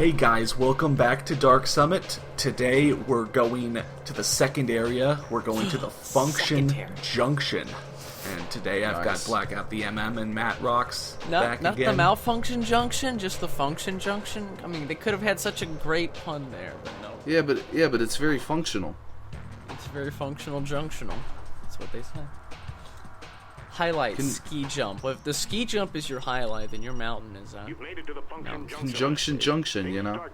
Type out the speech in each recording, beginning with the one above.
Hey guys, welcome back to Dark Summit. Today we're going to the second area. We're going to the Function Junction. And today I've got Blackout the MM and Matt Rocks back not again. the Malfunction Junction, just the Function Junction. I mean, they could have had such a great pun there, but no. Yeah, but it's very functional. It's very functional junctional. That's what they say. Highlight ski jump. Well, if the ski jump is your highlight, then your mountain is You've made it to the Function Conjunction Junction, you know.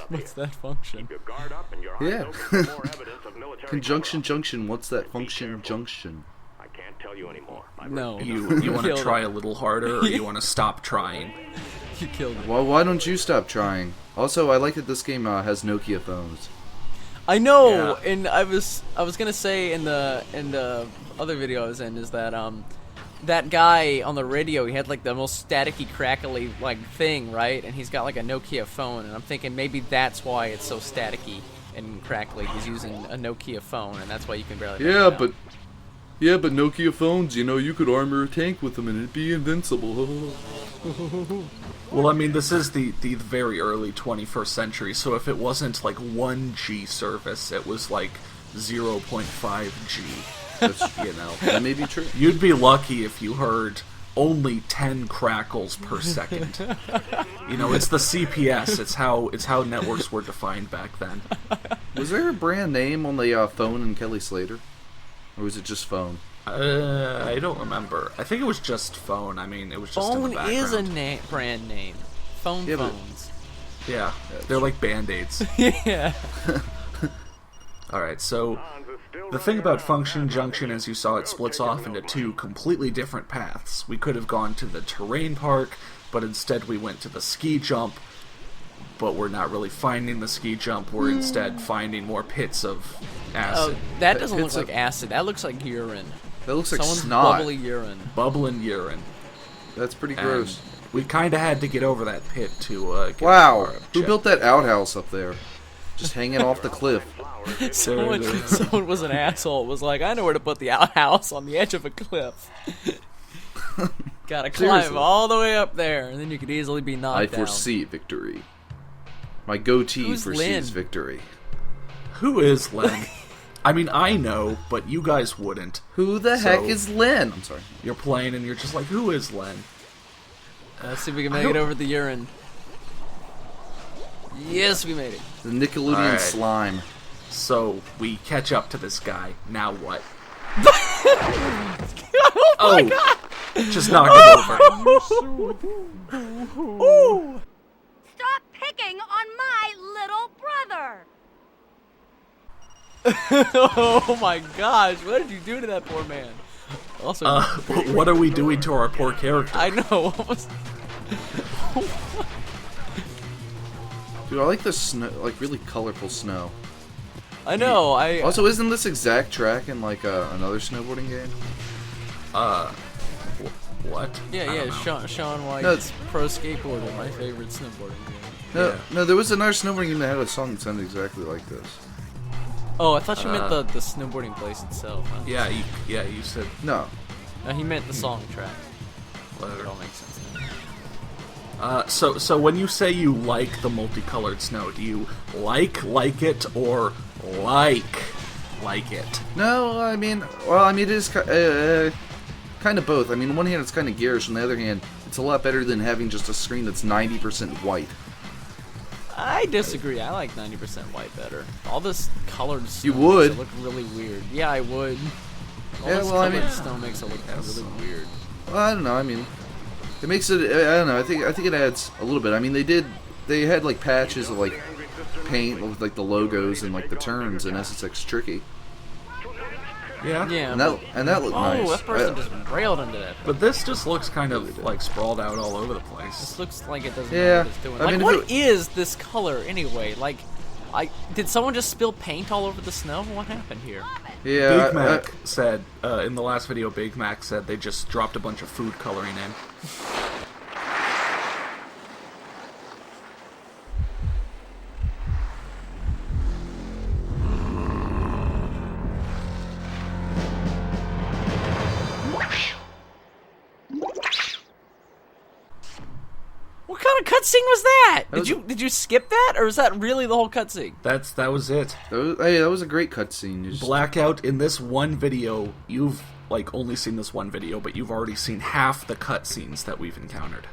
What's that function? Keep your guard up and your eyes Yeah. open for more evidence of military Conjunction cover-up. Junction, what's that function junction? I can't tell you anymore. No. You want to killed try it. a little harder, or you want to stop trying? You killed it. Well, why don't you stop trying? Also, I like that this game has Nokia phones. I know, Yeah. and I was gonna say in the other video I was in is that that guy on the radio, he had like the most staticky, crackly like thing, right? And he's got like a Nokia phone, and I'm thinking maybe that's why it's so staticky and crackly. He's using a Nokia phone, and that's why you can barely. make it out. Yeah, but Nokia phones, you know, you could armor a tank with them and it'd be invincible. Well, I mean, this is the very early 21st century, so if it wasn't like 1G service, it was like 0.5G. That's, You know, that may be true. you'd be lucky if you heard only 10 crackles per second. You know, it's the CPS. It's how networks were defined back then. Was there a brand name on the phone in Kelly Slater? Or was it just phone? I don't remember. I think it was just phone. I mean, it was just in the Phone background. is a brand name. Phone Yeah, but- phones. Yeah, they're like Band-Aids. Yeah. Alright, so the thing about Function Junction, as you saw, it splits off into two completely different paths. We could have gone to the terrain park, but instead we went to the ski jump. But we're not really finding the ski jump. We're instead finding more pits of acid. Oh, that doesn't look It's like a- acid. That looks like urine. That looks like Someone's snot. bubbly urine. Bubbling urine. That's pretty And gross. we kind of had to get over that pit to get Wow, our who objective. built that outhouse up there? Just hanging off the cliff. Someone was an asshole. Was like, I know where to put the outhouse on the edge of a cliff. Gotta climb Seriously. all the way up there, and then you could easily be knocked I down. foresee victory. My goatee Who's foresees Lynn? victory. Who is Len? I mean, I know, but you guys wouldn't. Who the So- heck is Lynn? I'm sorry. You're playing and you're just like, who is Len? Let's see if we can make it over the urine. Yes, we made it. The Nickelodeon Alright. slime. So we catch up to this guy. Now what? Oh my god! Just knock him over. Ooh! Stop picking on my little brother! Oh my gosh! What did you do to that poor man? Also, What are we doing to our poor character? I know. What was? Dude, I like the snow, like really colorful snow. I know. Also, isn't this exact track in like another snowboarding game? What? I Yeah, don't know. Sean White's No, Pro Skateboarder, my favorite snowboarding game. No, Yeah. no, there was another snowboarding game that had a song that sounded exactly like this. Oh, I thought you meant the snowboarding place itself. Huh? Yeah, you said No, No, he meant the song track. whatever. It all makes sense now. So when you say you like the multicolored snow, do you like it or like it? no, I mean, it is kind of both. I mean, on one hand, it's kind of garish. On the other hand, it's a lot better than having just a screen that's 90% white. I disagree. I like 90% white better. All this colored snow You would. makes it look really weird. Yeah, I would. All Yeah, this well, I colored mean- snow makes it look really weird. Well, I don't know. I mean, it makes it. I don't know. I think it adds a little bit. I mean, they had like patches of like paint with like the logos and like the turns in SSX Tricky, Yeah. Yeah. and that looked oh, nice. that person just railed into that. But this just looks kind of like sprawled out all over the place. This looks like it doesn't Yeah, know what it's doing. I Like, mean, what if is this color anyway? Like, did someone just spill paint all over the snow? What happened here? Yeah, Big Mac said in the last video. Big Mac said they just dropped a bunch of food coloring in. What kind kind of cutscene was that? That was- Did you skip that, or was that really the whole cutscene? That was it. That was a great cutscene. You just- Blackout, in this one video, you've like only seen this one video, but you've already seen half the cutscenes that we've encountered.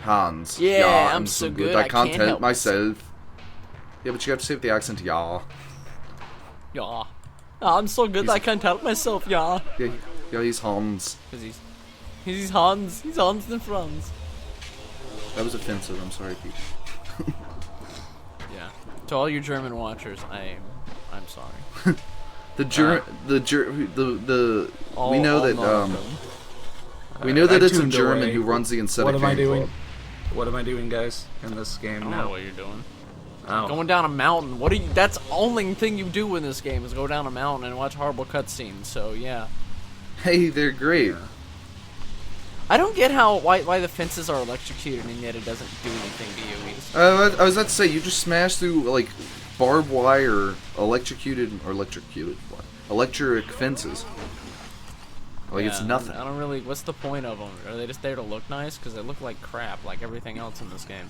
Hans. Yeah, I'm so good, I I can't can't help help myself. Yeah, but you have to say with the accent, yeah. Yeah. I'm so good I can't help myself, yeah. Yeah, he's Hans. Because he's Hans. He's Hans and Franz. That was offensive. I'm sorry, Pete. Yeah. To all you German watchers, I'm sorry. We know that we know that I it's a tuned German away. who runs the Aesthetic What am I fan doing? club. What am I doing, guys, in this game I don't now? know what you're doing. Oh. Going down a mountain. What are you? That's the only thing you do in this game is go down a mountain and watch horrible cutscenes. So yeah. Hey, they're great. I don't get why the fences are electrocuted and yet it doesn't do anything to you. You just- I was about to say, you just smash through like barbed wire, electric fences. Like it's Yeah, nothing. I don't really. What's the point of them? Are they just there to look nice? Because they look like crap, like everything else in this game.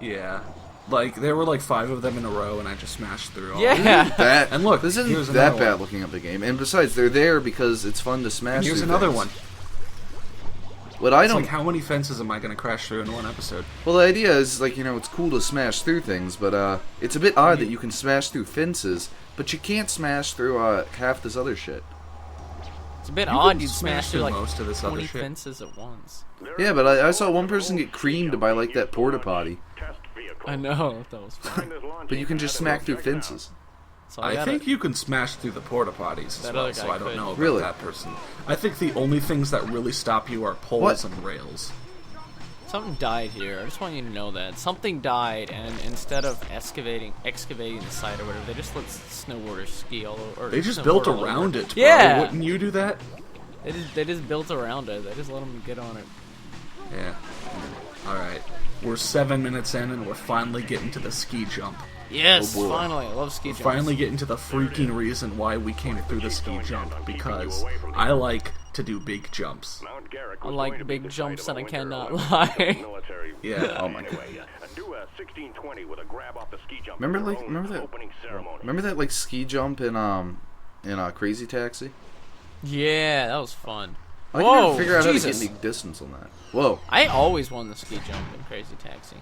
Yeah. Like, there were like 5 of them in a row, and I just smashed through all. Yeah. That And look, this here's isn't that another bad one. looking up the game. And besides, they're there because it's fun to smash. And here's through another things. one. What I It's don't. like, how many fences am I going to crash through in one episode? Well, the idea is like it's cool to smash through things, but it's a bit odd that you can smash through fences, but you can't smash through half this other shit. It's a bit You odd. can You'd smash smash through through like most of this other 20 shit. fences at once. Yeah, but I saw one person get creamed by like that porta potty. I know that was fun. But you can just smack through fences. So I gotta- think you can smash through the porta potties as That well, other so guy I don't could. know about Really? that person. I think the only things that really stop you are poles What? and rails. something died here. I just want you to know that something died, and instead of excavating the site or whatever, they just let snowboarders ski all over. They just built snowboard all around over. it, bro. Yeah. Wouldn't you do that? They just built around it. They just let them get on it. Yeah. Alright. We're 7 minutes in, and we're finally getting to the ski jump. Yes, Oh, boy. finally. I love ski jumps. Finally getting to the freaking reason why we came through the ski jump, because I like to do big jumps. I like big jumps, and I cannot lie. Yeah. Oh my god. Remember that like ski jump in Crazy Taxi? Yeah, that was fun. I Whoa, can't figure out how to Jesus. get any distance on that. Whoa. I always won the ski jump in Crazy Taxi.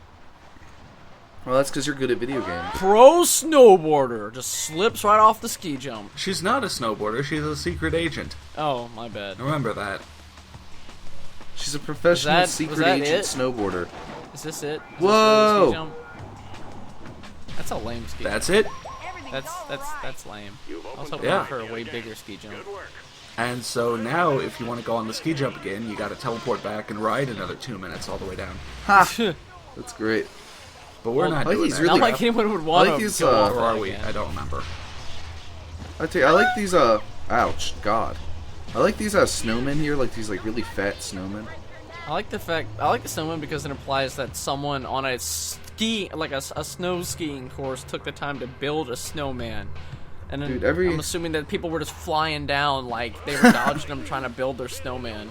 Well, that's because you're good at video games. Pro snowboarder just slips right off the ski jump. She's not a snowboarder, she's a secret agent. Oh, my bad. Remember that. She's a professional Was secret that agent it? snowboarder. Is this it? Is Whoa. This really the ski jump? That's a lame ski That's jump. it. That's lame. I was hoping Yeah. for a way bigger ski jump. And so now, if you want to go on the ski jump again, you gotta teleport back and ride another 2 minutes all the way down. Ha! That's great. But we're Well, not I think doing he's that. really- Not like anyone would want I like to these, go off Or that are we? again. I don't remember. I like these, ouch, God. I like these, snowmen here, like these, like, really fat snowmen. I like the snowman because it implies that someone on a snow skiing course took the time to build a snowman. And then Dude, I'm assuming that people were just flying down like they were dodging them trying to build their snowman.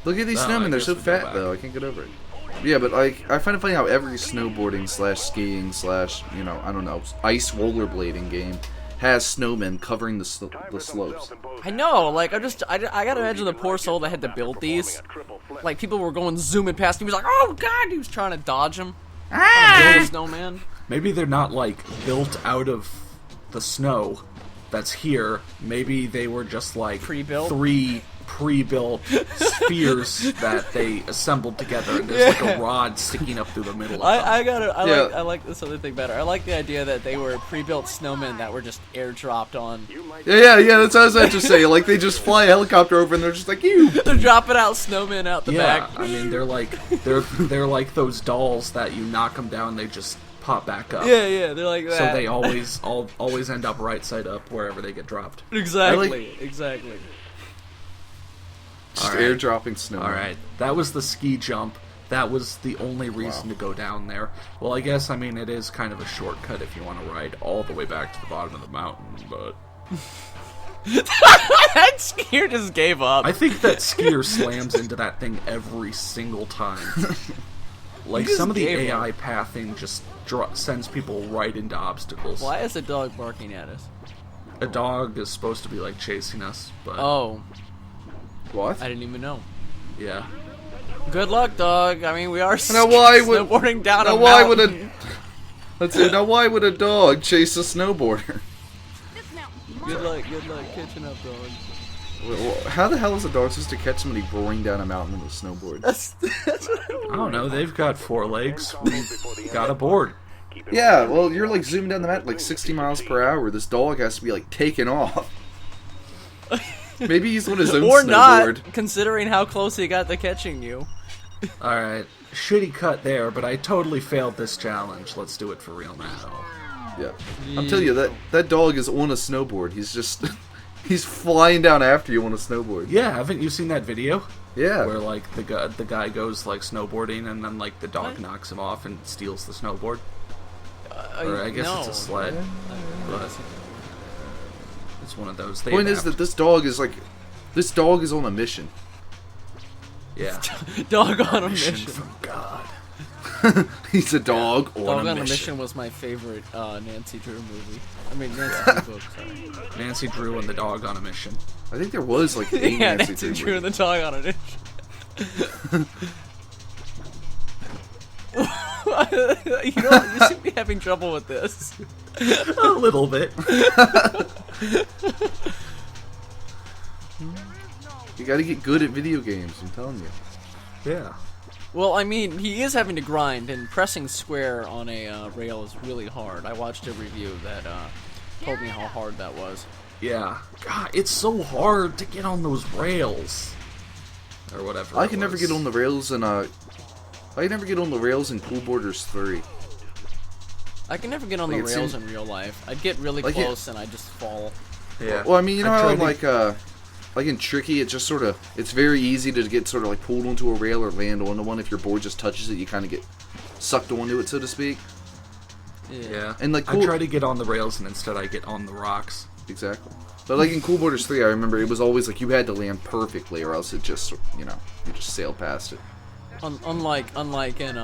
Look at these Oh, I snowmen, they're guess so we go fat, back. though, I can't get over it. Yeah, but, like, I find it funny how every snowboarding / skiing / I don't know, ice rollerblading game has snowmen covering the slopes. I know, like I gotta imagine the poor soul that had to build these. Like people were going zooming past him. He was like, "Oh God!" He was trying to dodge him. Build a snowman. Maybe they're not, like, built out of the snow that's here. Maybe they were just, like, Pre-built? 3 pre-built spheres that they assembled together, and there's, like, a rod sticking up through the middle of them. Yeah. I like this other thing better. I like the idea that they were pre-built snowmen that were just airdropped on. Yeah, that's what I was about to say. Like, they just fly a helicopter over and they're just like, ew! They're dropping out snowmen out the Yeah, back. I mean, they're like those dolls that you knock them down, they just pop back up. Yeah, they're like that. So they always end up right side up wherever they get dropped. exactly. Just Alright. airdropping snowmen. All right, that was the ski jump. That was the only reason to go down there. Well, I guess, I mean, it is kind of a shortcut if you want to ride all the way back to the bottom of the mountain, but That skier just gave up. I think that skier slams into that thing every single time. Like, just some of the gave AI pathing just sends people right into obstacles. Why is a dog barking at us? A dog is supposed to be, like, chasing us, but... Oh, What? I didn't even know. Yeah. Good luck, dog. I mean, we are Now why would- snowboarding down Now a why would mountain. Let's see. Now why would a dog chase a snowboarder? This mountain's Good mine. luck catching up, dog. How the hell is a dog supposed to catch somebody roaring down a mountain with a snowboard? That's I don't know, they've got 4 legs. We got a board. Yeah, well, you're like zooming down the mountain like 60 miles per hour. This dog has to be like taking off. Maybe he's on his own or snowboard. not, considering how close he got to catching you. Alright, shitty cut there, but I totally failed this challenge. Let's do it for real now. Yeah, I'm telling you that dog is on a snowboard. He's just he's flying down after you on a snowboard. Yeah, haven't you seen that video? Yeah. Where, like, the guy goes, like, snowboarding, and then, like, the dog knocks him off and steals the snowboard? Or I guess no. it's a sled. But it's one of those. They Point is that this dog is on a mission. Yeah. Dog on a Mission mission. from God. He's a dog on Dog a on a mission. Mission was my favorite Nancy Drew movie. I mean, Nancy Drew book, sorry. Nancy Drew and the dog on a mission. I think there was like a Yeah, Nancy Drew and the dog on a mission. You know, you seem to be having trouble with this. A little bit. You gotta get good at video games, I'm telling you. Yeah. Well, I mean, he is having to grind, and pressing square on a rail is really hard. I watched a review that told me how hard that was. Yeah. God, it's so hard to get on those rails. Or whatever. I can never get on the rails in Cool Borders 3. I can never get on Like, the it rails seems- in real life. I'd get really Like, close and I'd just fall. Yeah. Well, I mean, you know I how tried like in Tricky, it's just sort of, it's very easy to get sort of like pulled onto a rail or land onto one. If your board just touches it, you kind of get sucked onto it, so to speak. Yeah. And, like, I cool- try to get on the rails and instead I get on the rocks. Exactly. But like in Cool Borders 3, I remember it was always like you had to land perfectly, or else it just, you just sailed past it. Unlike in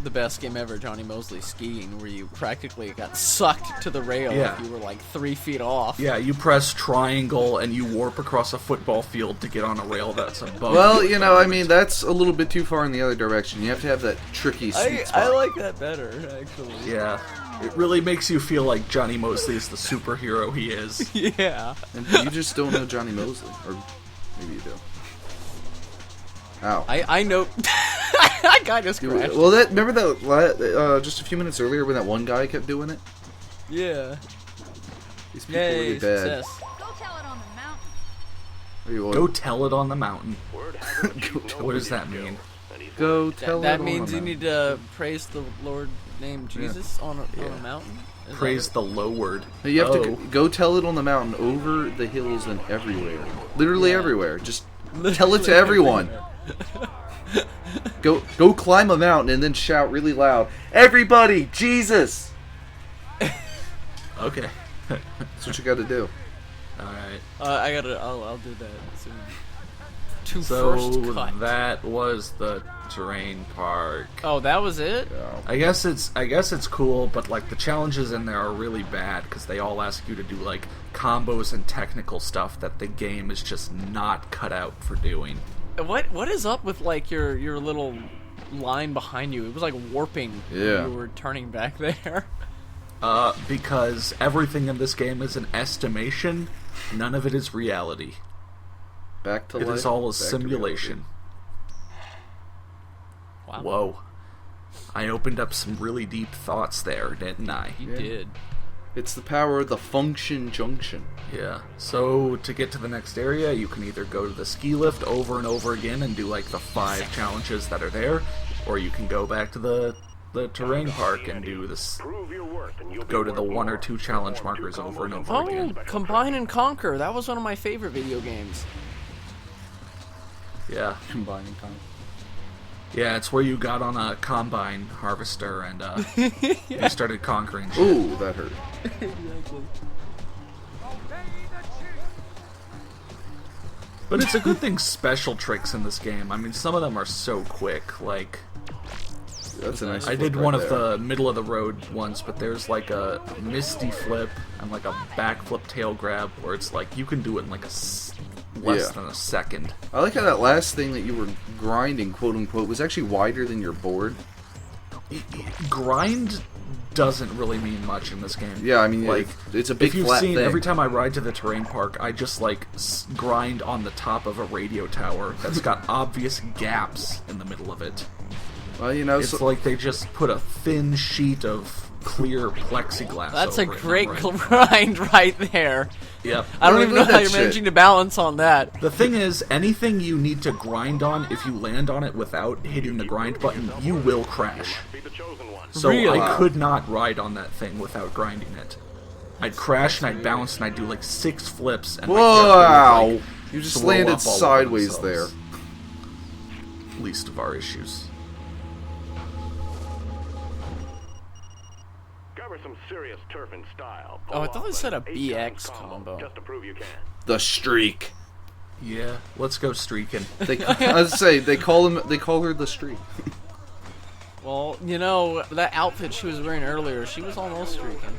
the best game ever, Johnny Mosley Skiing, where you practically got sucked to the rail Yeah. if you were like 3 feet off. Yeah, you press triangle and you warp across a football field to get on a rail that's above. Well, I mean, that's a little bit too far in the other direction. You have to have that tricky sweet spot. I like that better, actually. Yeah. It really makes you feel like Johnny Mosley is the superhero he is. Yeah. And you just don't know Johnny Mosley, or maybe you do. Ow. I know. I got just crashed. Well, remember that just a few minutes earlier when that one guy kept doing it? Yeah. These people are Yay, really bad. success. Go tell it on the mountain. Are you Go tell it on the mountain. Go What does that mean? Go tell That it means on you the need to praise the Lord named Jesus on a mountain? Is that Praise it? the low word. No, you have Oh. to go tell it on the mountain, over the hills and everywhere. Literally everywhere. Just tell it to everyone. Go climb a mountain and then shout really loud, "Everybody, Jesus!" Okay. That's what you got to do. Alright. I'll do that soon. To So first cut. that was the terrain park. Oh, that was it? I guess it's cool, but like the challenges in there are really bad because they all ask you to do like combos and technical stuff that the game is just not cut out for doing. What is up with like your little line behind you? It was like warping Yeah. when you were turning back there. Because everything in this game is an estimation, none of it is reality. Back to It life. is all a back to simulation. Wow. Whoa. I opened up some really deep thoughts there, didn't I? You Yeah. did. reality. It's the power of the function junction. Yeah. So to get to the next area, you can either go to the ski lift over and over again and do like the 5 challenges that are there, or you can go back to the terrain park and do this. Prove your worth and you'll Go be to the worth 1 or more. 2 challenge markers over and over Oh, again. Combine and Conquer. That was one of my favorite video games. Yeah. Combining time. Yeah, it's where you got on a combine harvester and you started conquering shit. Ooh, that hurt. But it's a good thing special tricks in this game. I mean, some of them are so quick. Like That's a nice. I flip did right one there. of the middle of the road ones, but there's like a misty flip and like a backflip tail grab where it's like you can do it in like less than a second. I like how that last thing that you were grinding, quote unquote, was actually wider than your board. Grind doesn't really mean much in this game. Yeah, I mean, like it's a big if you've flat seen, thing. every time I ride to the terrain park, I just like grind on the top of a radio tower that's got obvious gaps in the middle of it. Well, you know, It's like they just put a thin sheet of clear plexiglass. That's a over it, great right? grind right there. Yep. I don't Really even know love how that you're shit. managing to balance on that. The thing is, anything you need to grind on, if you land on it without hitting the grind button, you will crash. Be the chosen one. So Really? I could not ride on that thing without grinding it. I'd crash and I'd bounce and I'd do like 6 flips. And my character wow! would, like, You just throw landed up all over sideways there. themselves. Least of our issues. Cover some serious turf in style. Oh, I thought they said a Pull off an BX 8 times combo. Just to prove you can. The streak. Yeah, let's go streaking. They, I say they call her the streak. Well, you know, that outfit she was wearing earlier, she was almost streaking.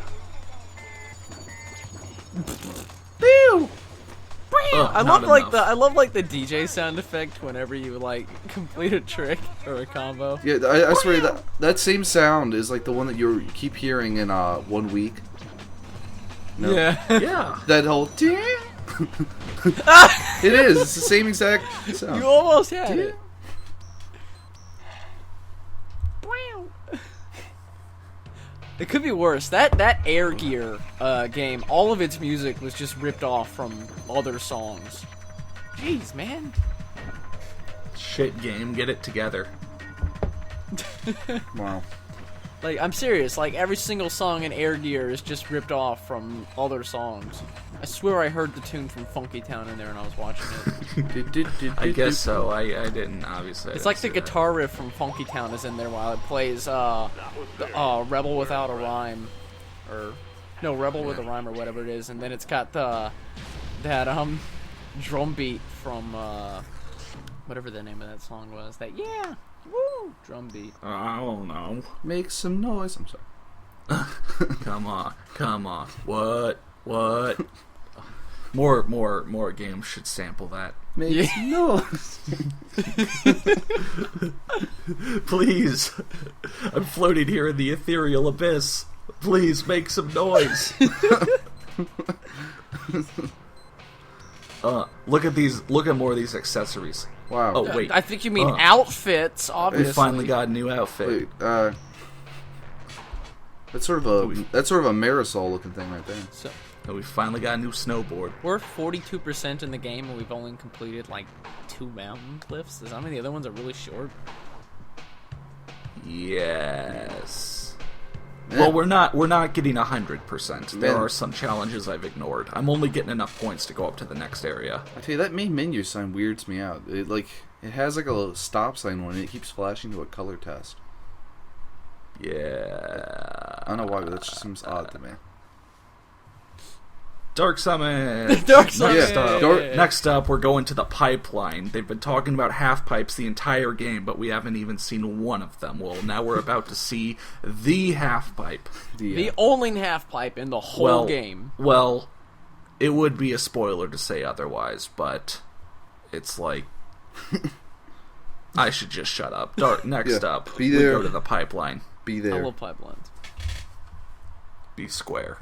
I love like the DJ sound effect whenever you like complete a trick or a combo. Yeah, I swear that same sound is like the one that you keep hearing in 1 week. No. Yeah. Yeah. That whole. It is. It's the same exact sound. You almost had it. It could be worse. That Air Gear game, all of its music was just ripped off from other songs. Jeez, man. Shit game, get it together. Wow. Like, I'm serious. Like, every single song in Air Gear is just ripped off from other songs. I swear I heard the tune from Funky Town in there when I was watching it. I guess so. I didn't, obviously. I It's didn't like the see that. guitar riff from Funky Town is in there while it plays Rebel Without a Rhyme, or no, Rebel with a Rhyme or whatever it is, and then it's got that drum beat from whatever the name of that song was. That drum beat. I don't know. Make some noise. I'm sorry. Come on. What? More games should sample that. Make some noise. Please. I'm floating here in the ethereal abyss. Please make some noise. Look at more of these accessories. Wow. Oh, wait. I think you mean outfits, obviously. We finally got a new outfit. Wait, that's sort of a Marisol looking thing right there. So, We finally got a new snowboard. we're 42% in the game, and we've only completed like 2 mountain cliffs. Does that mean the other ones are really short? Yes. Yeah. Well, we're not getting 100%. There Man. are some challenges I've ignored. I'm only getting enough points to go up to the next area. I tell you, that main menu sign weirds me out. It has like a little stop sign on it. It keeps flashing to a color test. Yeah. I don't know why, but that just seems odd to me. Dark Summit. Dark Summit. Yeah, Next up, we're going to the pipeline. They've been talking about half pipes the entire game, but we haven't even seen one of them. Well, now we're about to see the half pipe. The only half pipe in the whole game. Well, it would be a spoiler to say otherwise, but it's like I should just shut up. Next up, Be we there. go to the pipeline. Be I there. love pipelines. Be square.